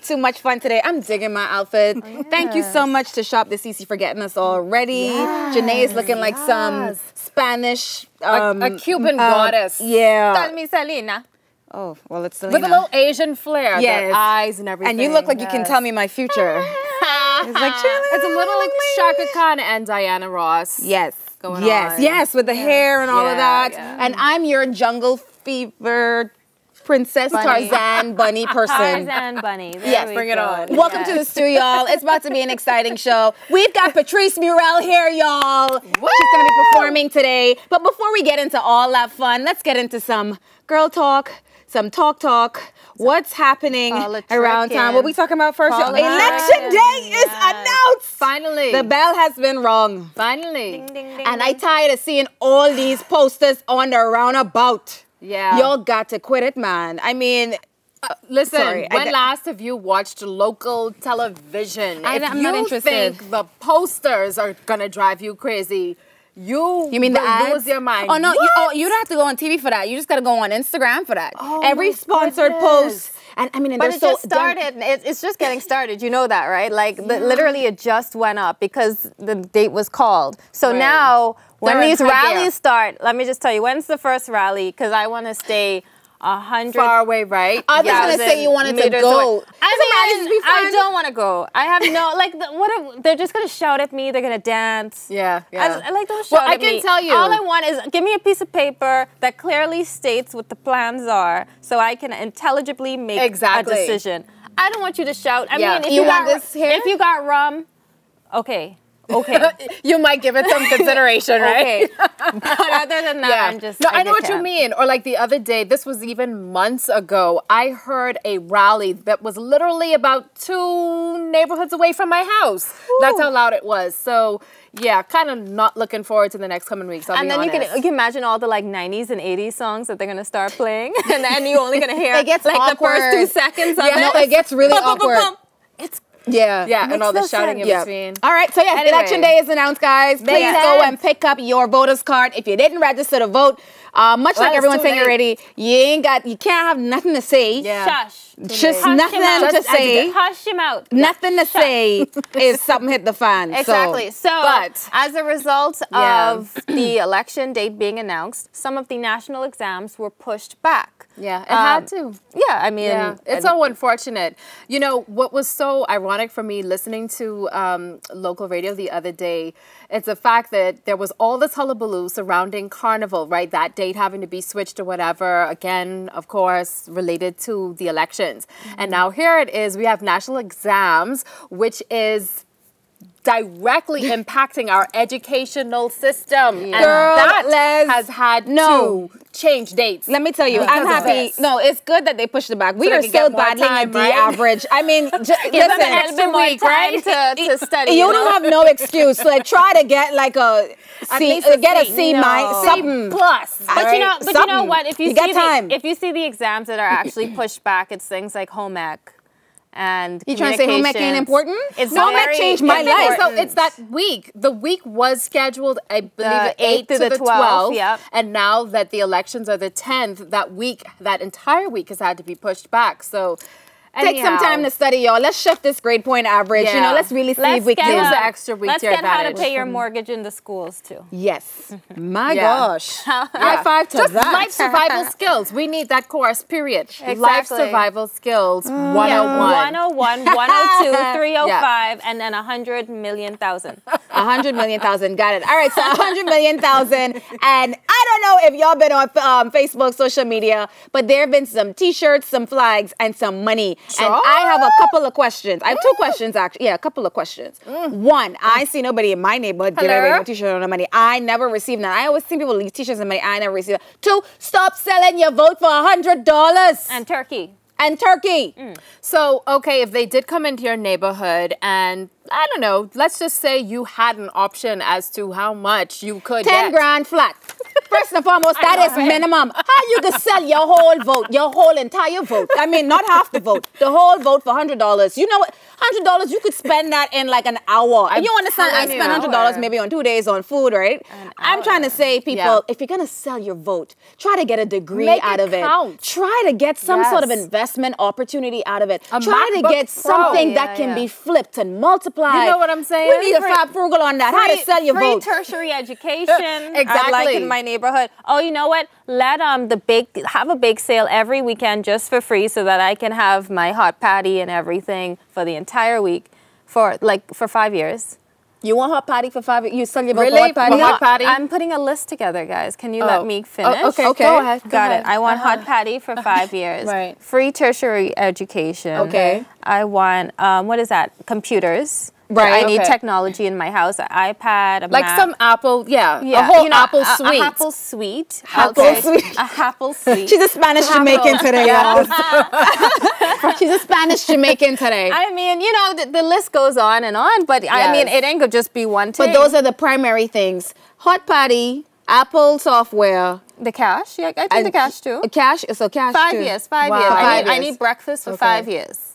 too much fun today. I'm digging my outfit. Thank you so much to Shop the CC for getting us all ready. Janae is looking like some Spanish... a Cuban goddess. Yeah. Call me Selena. Oh, well, it's Selena. With a little Asian flair. Yes. The eyes and everything. And you look like you can tell me my future. It's like, it's a little like Shaka Khan and Diana Ross. Yes. Going yes. on. Yes, with the hair and all of that. Yeah. And I'm your jungle fever princess Tarzan bunny person. Tarzan bunny. There Yes, we bring it go. on. Welcome to the studio, y'all. It's about to be an exciting show. We've got Patrice Murrell here, y'all. She's going to be performing today. But before we get into all that fun, let's get into some girl talk, some talk. What's happening around town? What are we talking about first? Election day is announced. Finally. The bell has been rung. Finally. Ding, ding, ding, And ding. I'm tired of seeing all these posters on the roundabout. Yeah. Y'all got to quit it, man. I mean... Listen, Sorry, when last have you watched local television? I'm not interested. If you think the posters are going to drive you crazy, you mean the will ads? lose your mind. Oh, no, you don't have to go on TV for that. You just got to go on Instagram for that. Oh, every my sponsored goodness. post. And I mean, and But they're it so just started. It's just getting started. You know that, right? Like, literally, it just went up because the date was called. So now, when They're in these high gear. rallies start, let me just tell you, when's the first rally? Because I want to stay 100 Far away, right? I was going to say you wanted to go. I don't want to go. I have no, like, they're just going to shout at me. They're going to dance. Yeah. I like those shout Well, I at me. can tell you. All I want is give me a piece of paper that clearly states what the plans are so I can intelligibly make a decision. I don't want you to shout. I mean, if you want this here? If you got rum, okay. You might give it some consideration, right? Okay. But other than that, I'm just... No, I know what you mean. Or like the other day, this was even months ago, I heard a rally that was literally about 2 neighborhoods away from my house. Ooh. That's how loud it was. So, yeah, kind of not looking forward to the next coming weeks, I'll be honest. You can imagine all the like 90s and 80s songs that they're going to start playing. And then you're only going to hear it gets like awkward. the first 2 seconds of it. No, it gets really awkward. It's Yeah, and all the shouting in between. All right, so yes, Election Day is announced, guys. Please go and pick up your voter's card. If you didn't register to vote, much like everyone's saying already, you can't have nothing to say. Shush. Just nothing to say. Hush him out. Nothing to say is something hit the fan. Exactly. So, but as a result of the election date being announced, some of the national exams were pushed back. Yeah, it had to. Yeah, I mean... Yeah, it's so unfortunate. You know, what was so ironic for me listening to local radio the other day, it's the fact that there was all this hullabaloo surrounding Carnival, right? That date having to be switched or whatever. Again, of course, related to the elections. And now here it is. We have national exams, which is directly impacting our educational system. And that has had to change dates. Let me tell you, I'm happy. No, it's good that they pushed it back. We are still battling a D average. I mean, listen, give them an extra week, right? To study. You don't have no excuse. Like, try to get like a C, get a C minus, something plus. But you know what? If you see the exams that are actually pushed back, it's things like home ec. And you trying to say home ec ain't important? It's home ec changed my life. So it's that week. The week was scheduled, I believe, 8th to the 12th. Yep. And now that the elections are the 10th, that week, that entire week has had to be pushed back. So take some time to study, y'all. Let's shift this grade point average. You know, let's really see if we can use the extra week to your advantage. Let's get how to pay your mortgage in the schools, too. Yes. My gosh. High five to that. Life survival skills. We need that course, period. Exactly. Life survival skills 101. Yeah, 101, 102, 305, and then 100 million thousand. 100 million thousand. Got it. All right, so 100 million thousand. And I don't know if y'all been on Facebook, social media, but there have been some T-shirts, some flags, and some money. Sure. And I have a couple of questions. I have 2 questions, actually. Yeah, a couple of questions. One, I see nobody in my neighborhood give away no T-shirt or no money. I never received that. I always see people leave T-shirts and money. I never received that. 2, stop selling your vote for $100. And turkey. And turkey. So, okay, if they did come into your neighborhood and, I don't know, let's just say you had an option as to how much you could 10 get. grand flat. First and foremost, that is minimum. How you can sell your whole vote, your whole entire vote? I mean, not half the vote, the whole vote for $100. You know what? $100, you could spend that in like an hour. And you understand? I spend $100 maybe on 2 days on food, right? I'm trying to say, people, if you're gonna sell your vote, try to get a degree out of it. Try to get some sort of investment opportunity out of it. Try to get something that can be flipped and multiplied. You know what I'm saying? We need a Fab Frugal on that. How to sell your vote. Free tertiary education. Exactly. Like in my neighborhood. Oh, you know what? Let have a bake sale every weekend just for free so that I can have my hot patty and everything for the entire week for 5 years. You want hot patty for 5 years? You sell your vote really? for hot patty? No, hot patty? I'm putting a list together, guys. Can you let me finish? Okay, go ahead. Got it. I want hot patty for 5 years. Right. Free tertiary education. Okay. I want, what is that? Computers. Right. I need technology in my house, an iPad, a like Mac. some Apple, a whole Apple suite. A Apple suite. Apple suite. A Apple suite. She's a Spanish Jamaican today, y'all. She's a Spanish Jamaican today. I mean, you know, the list goes on and on, but I mean, it ain't gonna just be one thing. But those are the primary things. Hot patty, Apple software. The cash? Yeah, I think the cash too. Cash? So cash 5 too. years, 5 Wow. years. 5 years. I need breakfast for 5 years.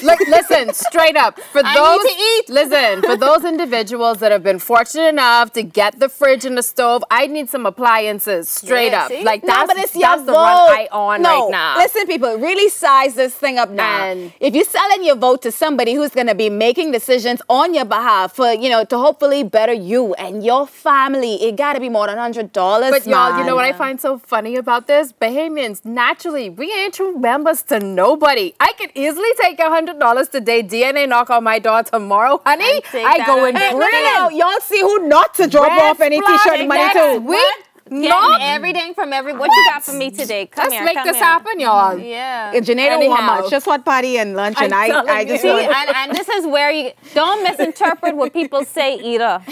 Listen, straight up, for those I need to eat. Listen, for those individuals that have been fortunate enough to get the fridge and the stove, I need some appliances. Straight up, see? like No, but it's your that's the vote. run I on No, right now. listen, people, really size this thing up now. And if you're selling your vote to somebody who's going to be making decisions on your behalf for, to hopefully better you and your family, it got to be more than $100. But y'all, you know what I man. find so funny about this? Bahamians, naturally, we ain't true members to nobody. I could easily take $100 today, DNA knock on my door tomorrow, honey. I go and bring No, y'all see who not to drop off any t-shirt money to. Getting everything from every. What you got for me today? Let's make this happen, y'all. Yeah. Janae don't want much. Just hot patty and lunch, and I just want. And this is where you don't misinterpret what people say either.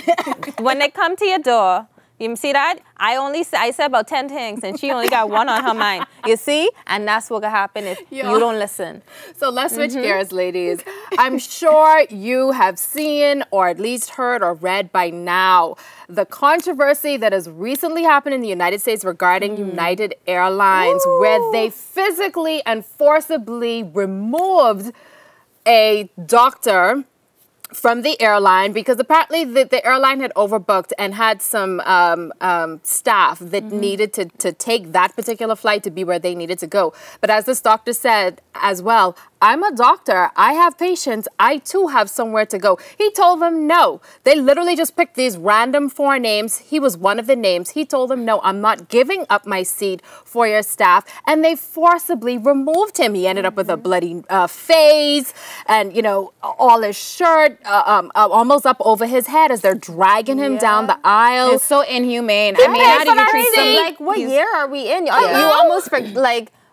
When they come to your door, you see that? I said about 10 things, and she only got one on her mind. You see? And that's what could happen if you don't listen. So let's switch gears, ladies. I'm sure you have seen or at least heard or read by now the controversy that has recently happened in the United States regarding United Airlines, where they physically and forcibly removed a doctor from the airline because apparently the airline had overbooked and had some staff that needed to take that particular flight to be where they needed to go. But as this doctor said as well, I'm a doctor. I have patients. I too have somewhere to go. He told them no. They literally just picked these random 4 names. He was one of the names. He told them, no, I'm not giving up my seat for your staff. And they forcibly removed him. He ended up with a bloody face and, all his shirt almost up over his head as they're dragging him down the aisle. It's so inhumane. I mean, how do you treat somebody? Like, what year are we in? You almost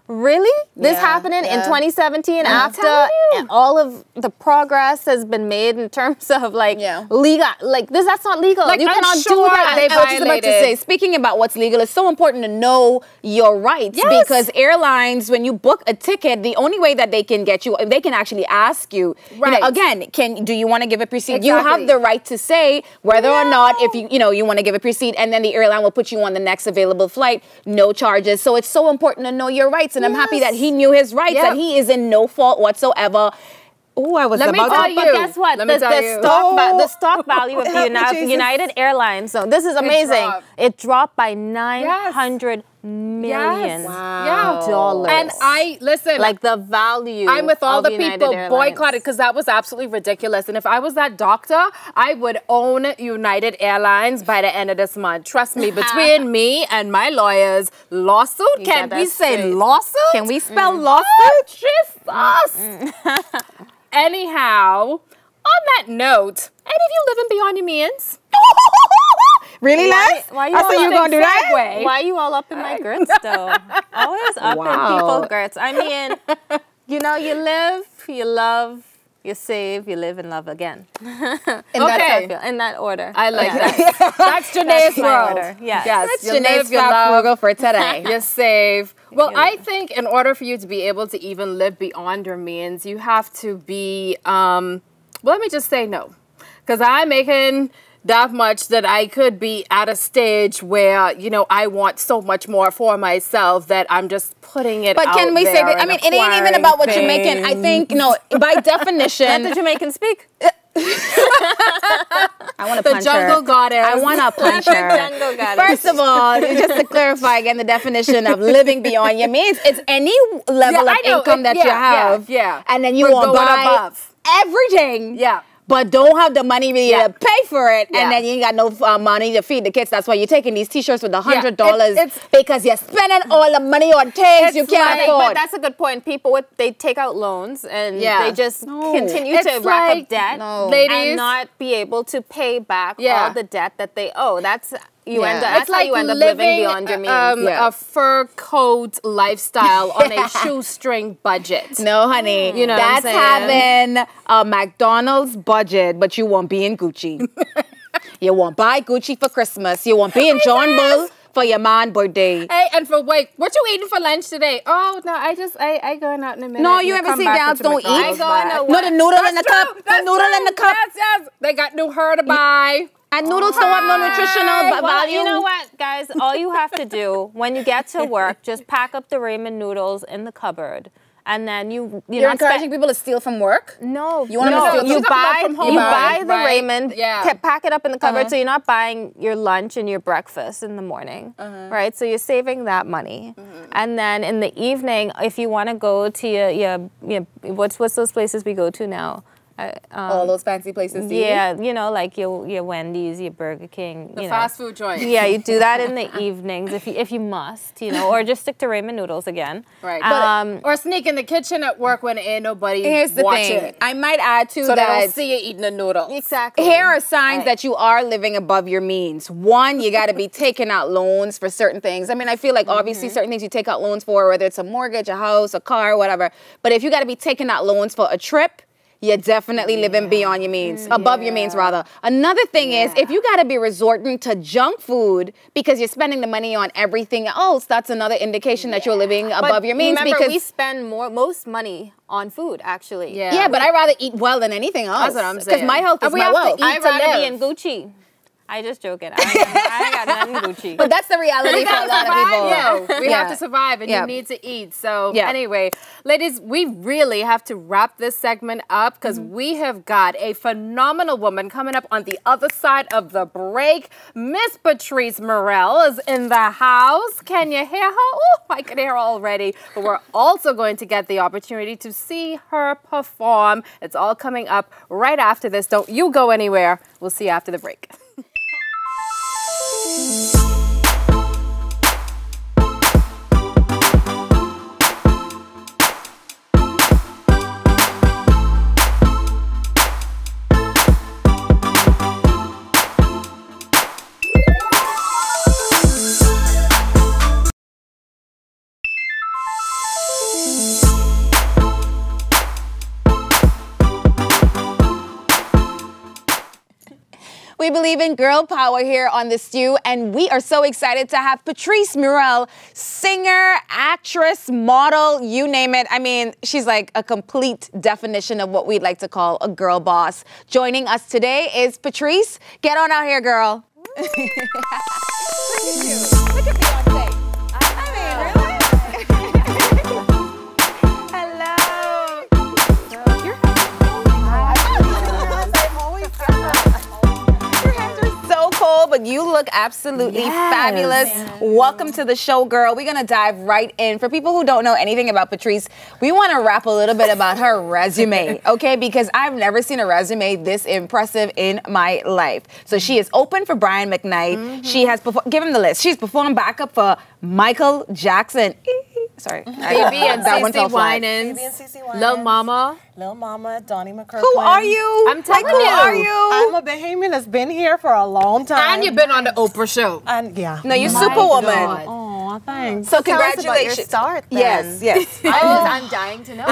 really? This happening in 2017 after all of the progress has been made in terms of legal, that's not legal. Like, you cannot do that. I was just about to say, speaking about what's legal, it's so important to know your rights because airlines, when you book a ticket, the only way that they can get you, they can actually ask you, again, do you want to give a precede? You have the right to say whether or not if you want to give a precede, and then the airline will put you on the next available flight, no charges. So it's so important to know your rights. And I'm happy that he knew his rights and he is in no fault whatsoever. Oh, I was about to. But guess what? The stock value of the United Airlines. So this is amazing. It dropped by $900 million dollars. And listen, like the value. I'm with all the United people Airlines. boycotted because that was absolutely ridiculous. And if I was that doctor, I would own United Airlines by the end of this month. Trust me, between me and my lawyers, lawsuit. Can we say lawsuit? Can we spell lawsuit? Jesus. Anyhow, on that note, any of you living beyond your means? Really, Les? Why I thought you were going to do that? Why are you all up in my grits, though? Always up in people's grits. I mean, you live, you love, you save, you live and love again. In that order. I like that. That's Janae's world. Yes. That's Janae's Fab Frugal for today. You save. Well, I think in order for you to be able to even live beyond your means, you have to be, let me just say no. Because I'm making that much that I could be at a stage where, you know, I want so much more for myself that I'm just putting it out there. But can we say that? I mean, it ain't even about what you're making. I think, you know, by definition. Let the Jamaican speak. I want to punch her. The jungle goddess. I want to punch her. Jungle goddess. First of all, just to clarify again the definition of living beyond your means, it's any level of income that you have. Yeah. And then you want to buy above everything. Yeah. But don't have the money really to pay for it, Yeah. and then you ain't got no money to feed the kids. That's why you're taking these T-shirts with $100 It's because you're spending all the money on things you can't afford. But that's a good point. People, they take out loans and they just continue to rack up debt ladies, and not be able to pay back all the debt that they owe. That's that's how you end up living beyond your means. A fur coat lifestyle on a shoestring budget. No, honey. You know that's what I'm saying? having a McDonald's budget, but you won't be in Gucci. You won't buy Gucci for Christmas. You won't be in John Bull for your man birthday. Hey, and for what you eating for lunch today? Oh no, I going out in a minute. No, you ever see gals don't eat? No, the noodle in the cup. The noodle in the cup. Yes. They got new her to buy. And noodles don't have no nutritional value. You know what, guys? All you have to do when you get to work, just pack up the ramen noodles in the cupboard. And then you're encouraging people to steal from work? No. You want them to steal? You buy the ramen, pack it up in the cupboard so you're not buying your lunch and your breakfast in the morning, right? So you're saving that money. And then in the evening, if you want to go to your what's those places we go to now? All those fancy places to eat? Yeah, you know, like your Wendy's, your Burger King. The fast food joint. Yeah, you do that in the evenings if you must, you know, or just stick to ramen noodles again. Right. Or sneak in the kitchen at work when ain't nobody Here's the watching. thing. I might add too so that they don't see you eating a noodle. Exactly. Here are signs that you are living above your means. One, you got to be taking out loans for certain things. I mean, I feel like obviously certain things you take out loans for, whether it's a mortgage, a house, a car, whatever. But if you got to be taking out loans for a trip, you're definitely living beyond your means, above your means rather. Another thing is, if you gotta be resorting to junk food because you're spending the money on everything else, that's another indication that you're living above your means. Remember, because we spend most money on food, actually. Yeah, but I'd rather eat well than anything else. That's what I'm saying. Because my health is my wealth. I'd rather be in Gucci. I just joking. I got nothing Gucci. But that's the reality for a lot of people. Yeah, we have to survive and you need to eat. So anyway, ladies, we really have to wrap this segment up because we have got a phenomenal woman coming up on the other side of the break. Miss Patrice Murrell is in the house. Can you hear her? Oh, I can hear her already. But we're also going to get the opportunity to see her perform. It's all coming up right after this. Don't you go anywhere. We'll see you after the break. We believe in girl power here on The Stew, and we are so excited to have Patrice Murrell, singer, actress, model, you name it. I mean, she's like a complete definition of what we'd like to call a girl boss. Joining us today is Patrice. Get on out here, girl. Look at you. Look at Beyonce. I mean, really? But you look absolutely fabulous. Welcome to the show, girl. We're going to dive right in. For people who don't know anything about Patrice, we want to rap a little bit about her resume, okay? Because I've never seen a resume this impressive in my life. So she is open for Brian McKnight. She has performed, give him the list. She's performed backup for Michael Jackson. Sorry. Baby and CeCe Winans. Lil Mama. Lil Mama, Donnie McKirkland. Who are you? I'm telling you. Who are you? I'm a Bahamian that's been here for a long time. And you've been on the Oprah show. And yeah. No, you're Superwoman. Oh, thanks. So congratulations. Tell us about your start, then. Yes. I'm dying to know.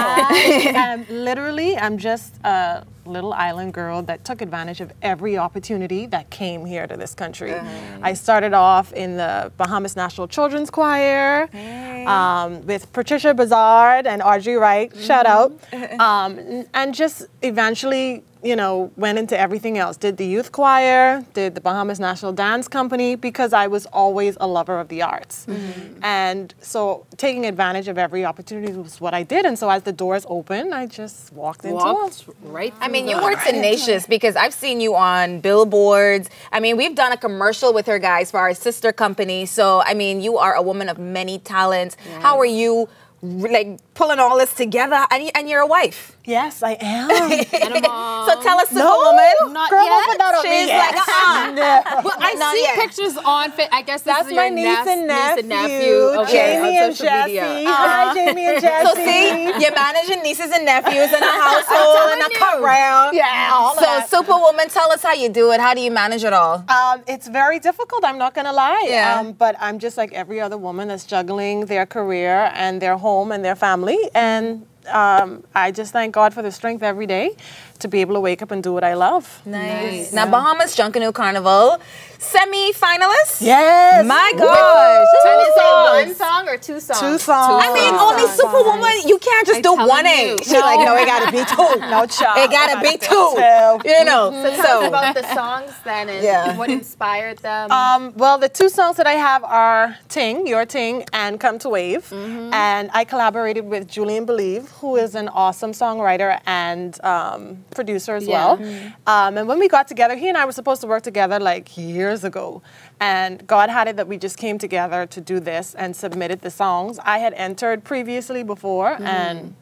I'm just a little island girl that took advantage of every opportunity that came here to this country. I started off in the Bahamas National Children's Choir with Patricia Bazard and Audrey Wright, shout out, and just eventually you know, went into everything else. Did the youth choir, did the Bahamas National Dance Company, because I was always a lover of the arts. And so taking advantage of every opportunity was what I did. And so as the doors opened, I just walked into it. Right. I mean, you were tenacious because I've seen you on billboards. I mean, we've done a commercial with her guys for our sister company. So, I mean, you are a woman of many talents. Yes. How are you, like, pulling all this together? And you're a wife. Yes, I am. And a mom. So tell us, Superwoman. Not Girl, yet. put that on She's me. like, Well, I see pictures on. I guess that's my niece and nephew. Okay, Jamie on and social Jesse. media. Hi, Jamie and Jesse. So see, you're managing nieces and nephews in a household and a cut round. Yeah, all so that. Superwoman, tell us how you do it. How do you manage it all? It's very difficult, I'm not gonna lie. Yeah. But I'm just like every other woman that's juggling their career and their home and their family. And I just thank God for the strength every day to be able to wake up and do what I love. Nice. Now, Bahamas Junkanoo Carnival, semi-finalists? Yes. My gosh. Can you say one song or 2 songs? 2 songs. I mean, only Superwoman, you can't just do one A. She's like, no, it gotta be 2. No, child. It gotta be 2. You know. So tell us about the songs then and what inspired them. Well, the 2 songs that I have are Ting, Your Ting, and Come to Wave. And I collaborated with Julian Believe, who is an awesome songwriter and producer as well. And when we got together, he and I were supposed to work together like years ago. And God had it that we just came together to do this and submitted the songs. I had entered previously before and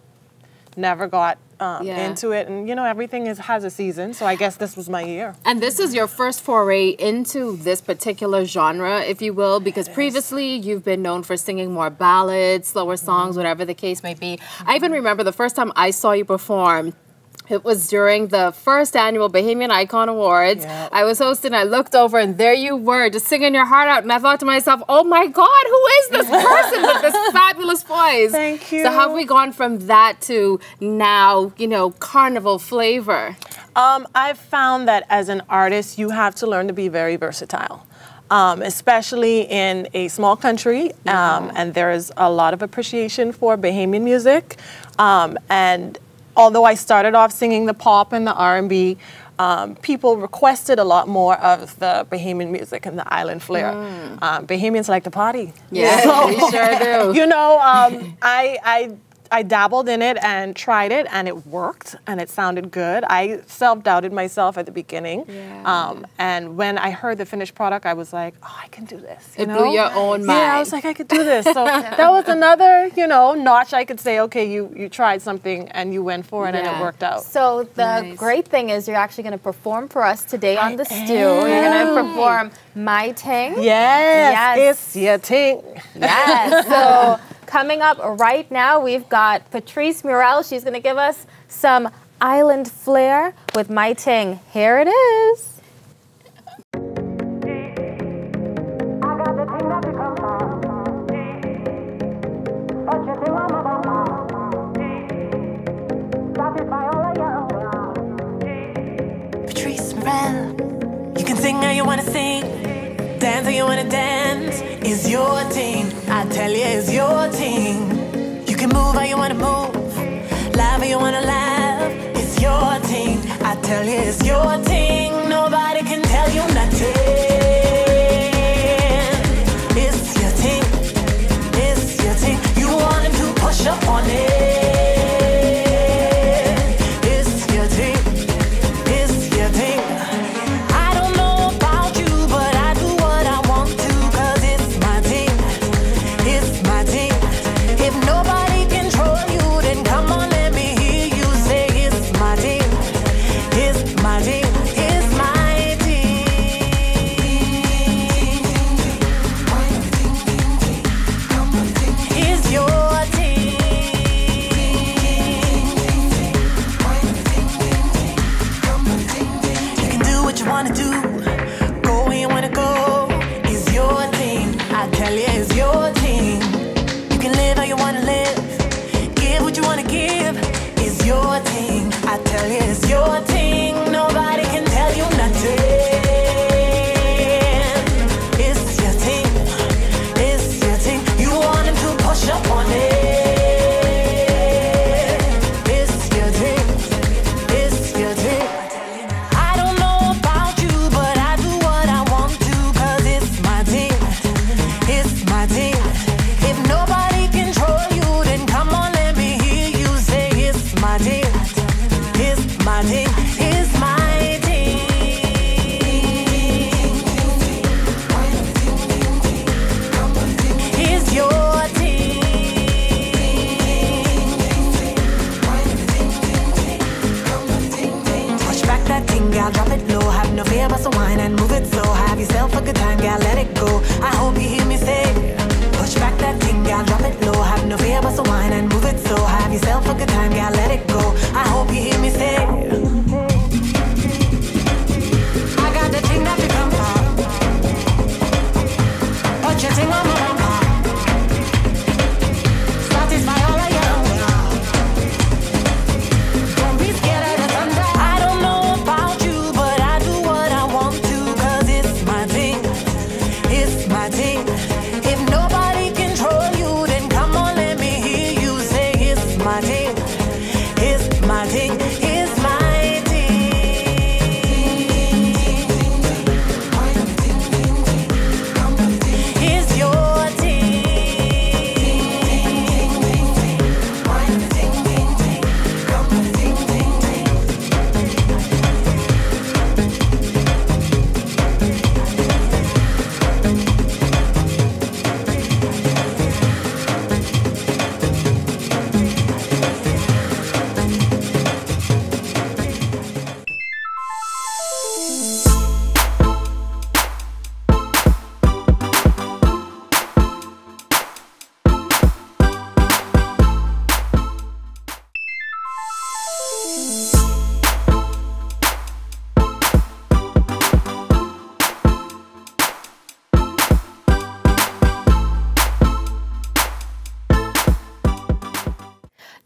never got into it. And, you know, everything has a season. So I guess this was my year. And this is your first foray into this particular genre, if you will, because previously you've been known for singing more ballads, slower songs, whatever the case may be. I even remember the first time I saw you perform. It was during the first annual Bahamian Icon Awards. I was hosting, I looked over, and there you were, just singing your heart out. And I thought to myself, oh my God, who is this person with this fabulous voice? Thank you. So how have we gone from that to now, you know, carnival flavor? I've found that as an artist, you have to learn to be very versatile. Especially in a small country, and there is a lot of appreciation for Bahamian music. And although I started off singing the pop and the R&B, people requested a lot more of the Bahamian music and the island flair. Bahamians like to party. Yeah, so, we sure do. You know, I dabbled in it and tried it, and it worked, and it sounded good. I self-doubted myself at the beginning. And when I heard the finished product, I was like, oh, I can do this. It blew your own mind. Yeah, I was like, I could do this. So that was another, you know, notch I could say, okay, you tried something and you went for it and it worked out. So the great thing is you're actually going to perform for us today on the stew. You're going to perform My Ting. Yes, it's your ting. Yes. So coming up right now, we've got Patrice Murrell. She's going to give us some island flair with My Ting. Here it is. Patrice Murrell, you can sing how you want to sing, dance how you want to dance. It's your ting, I tell you, it's your ting. You can move how you want to move, laugh how you want to laugh. It's your ting, I tell you, it's your ting. Nobody can tell you nothing. It's your ting, it's your ting. You want to push up on it.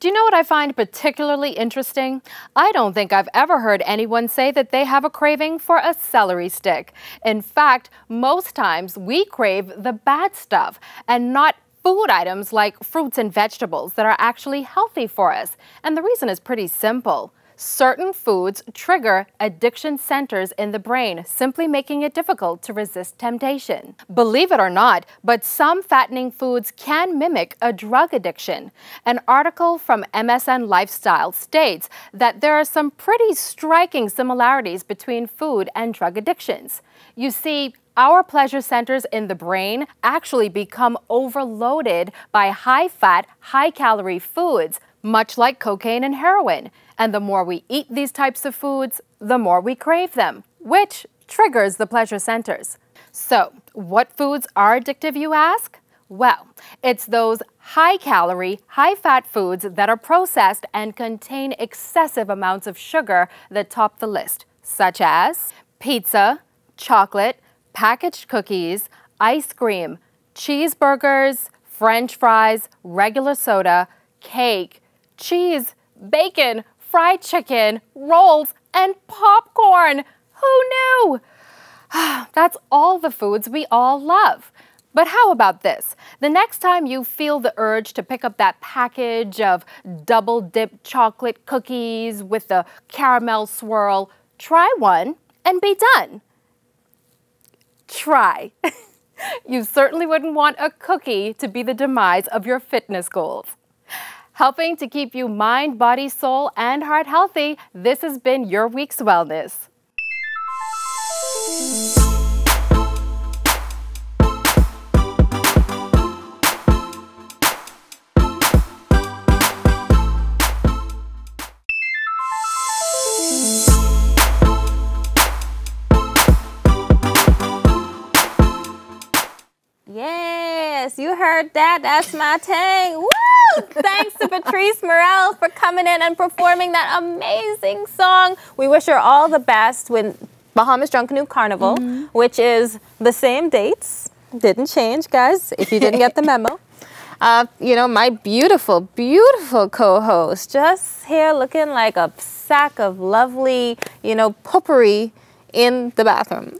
Do you know what I find particularly interesting? I don't think I've ever heard anyone say that they have a craving for a celery stick. In fact, most times we crave the bad stuff and not food items like fruits and vegetables that are actually healthy for us. And the reason is pretty simple. Certain foods trigger addiction centers in the brain, simply making it difficult to resist temptation. Believe it or not, but some fattening foods can mimic a drug addiction. An article from MSN Lifestyle states that there are some pretty striking similarities between food and drug addictions. You see, our pleasure centers in the brain actually become overloaded by high-fat, high-calorie foods, much like cocaine and heroin. And the more we eat these types of foods, the more we crave them, which triggers the pleasure centers. So, what foods are addictive, you ask? Well, it's those high-calorie, high-fat foods that are processed and contain excessive amounts of sugar that top the list, such as pizza, chocolate, packaged cookies, ice cream, cheeseburgers, French fries, regular soda, cake, cheese, bacon, fried chicken, rolls, and popcorn. Who knew? That's all the foods we all love. But how about this? The next time you feel the urge to pick up that package of double-dipped chocolate cookies with the caramel swirl, try one and be done. Try. You certainly wouldn't want a cookie to be the demise of your fitness goals. Helping to keep you mind, body, soul, and heart healthy, this has been your week's wellness. Yes, you heard that. That's my thing. Woo! Thanks to Patrice Murrell for coming in and performing that amazing song. We wish her all the best with Bahamas Junkanoo Carnival, which is the same dates. Didn't change, guys, if you didn't get the memo. You know, my beautiful, beautiful co-host, just here looking like a sack of lovely, you know, potpourri in the bathroom.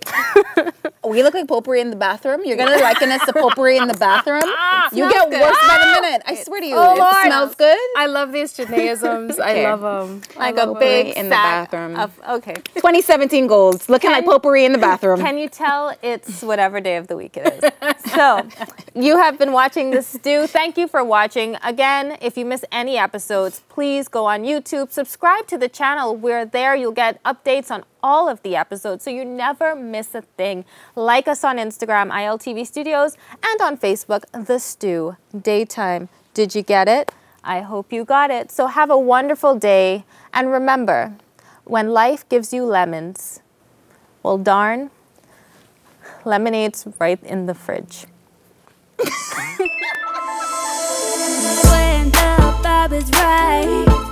We look like potpourri in the bathroom? You're going to liken us to potpourri in the bathroom? You get worse by the minute. I swear to you. Oh, Lord. It smells good. I love these Janaisms. Okay. I love them. Like a big in the bathroom. Okay. 2017 goals. Looking like potpourri in the bathroom. Can you tell it's whatever day of the week it is? So, you have been watching The Stew. Thank you for watching. Again, if you miss any episodes, please go on YouTube, subscribe to the channel. We're there. You'll get updates on all of the episodes, so you never miss a thing. Like us on Instagram, ILTV Studios, and on Facebook, The Stew Daytime. Did you get it? I hope you got it. So have a wonderful day, and remember, when life gives you lemons, well, darn, lemonade's right in the fridge. When the vibe is right.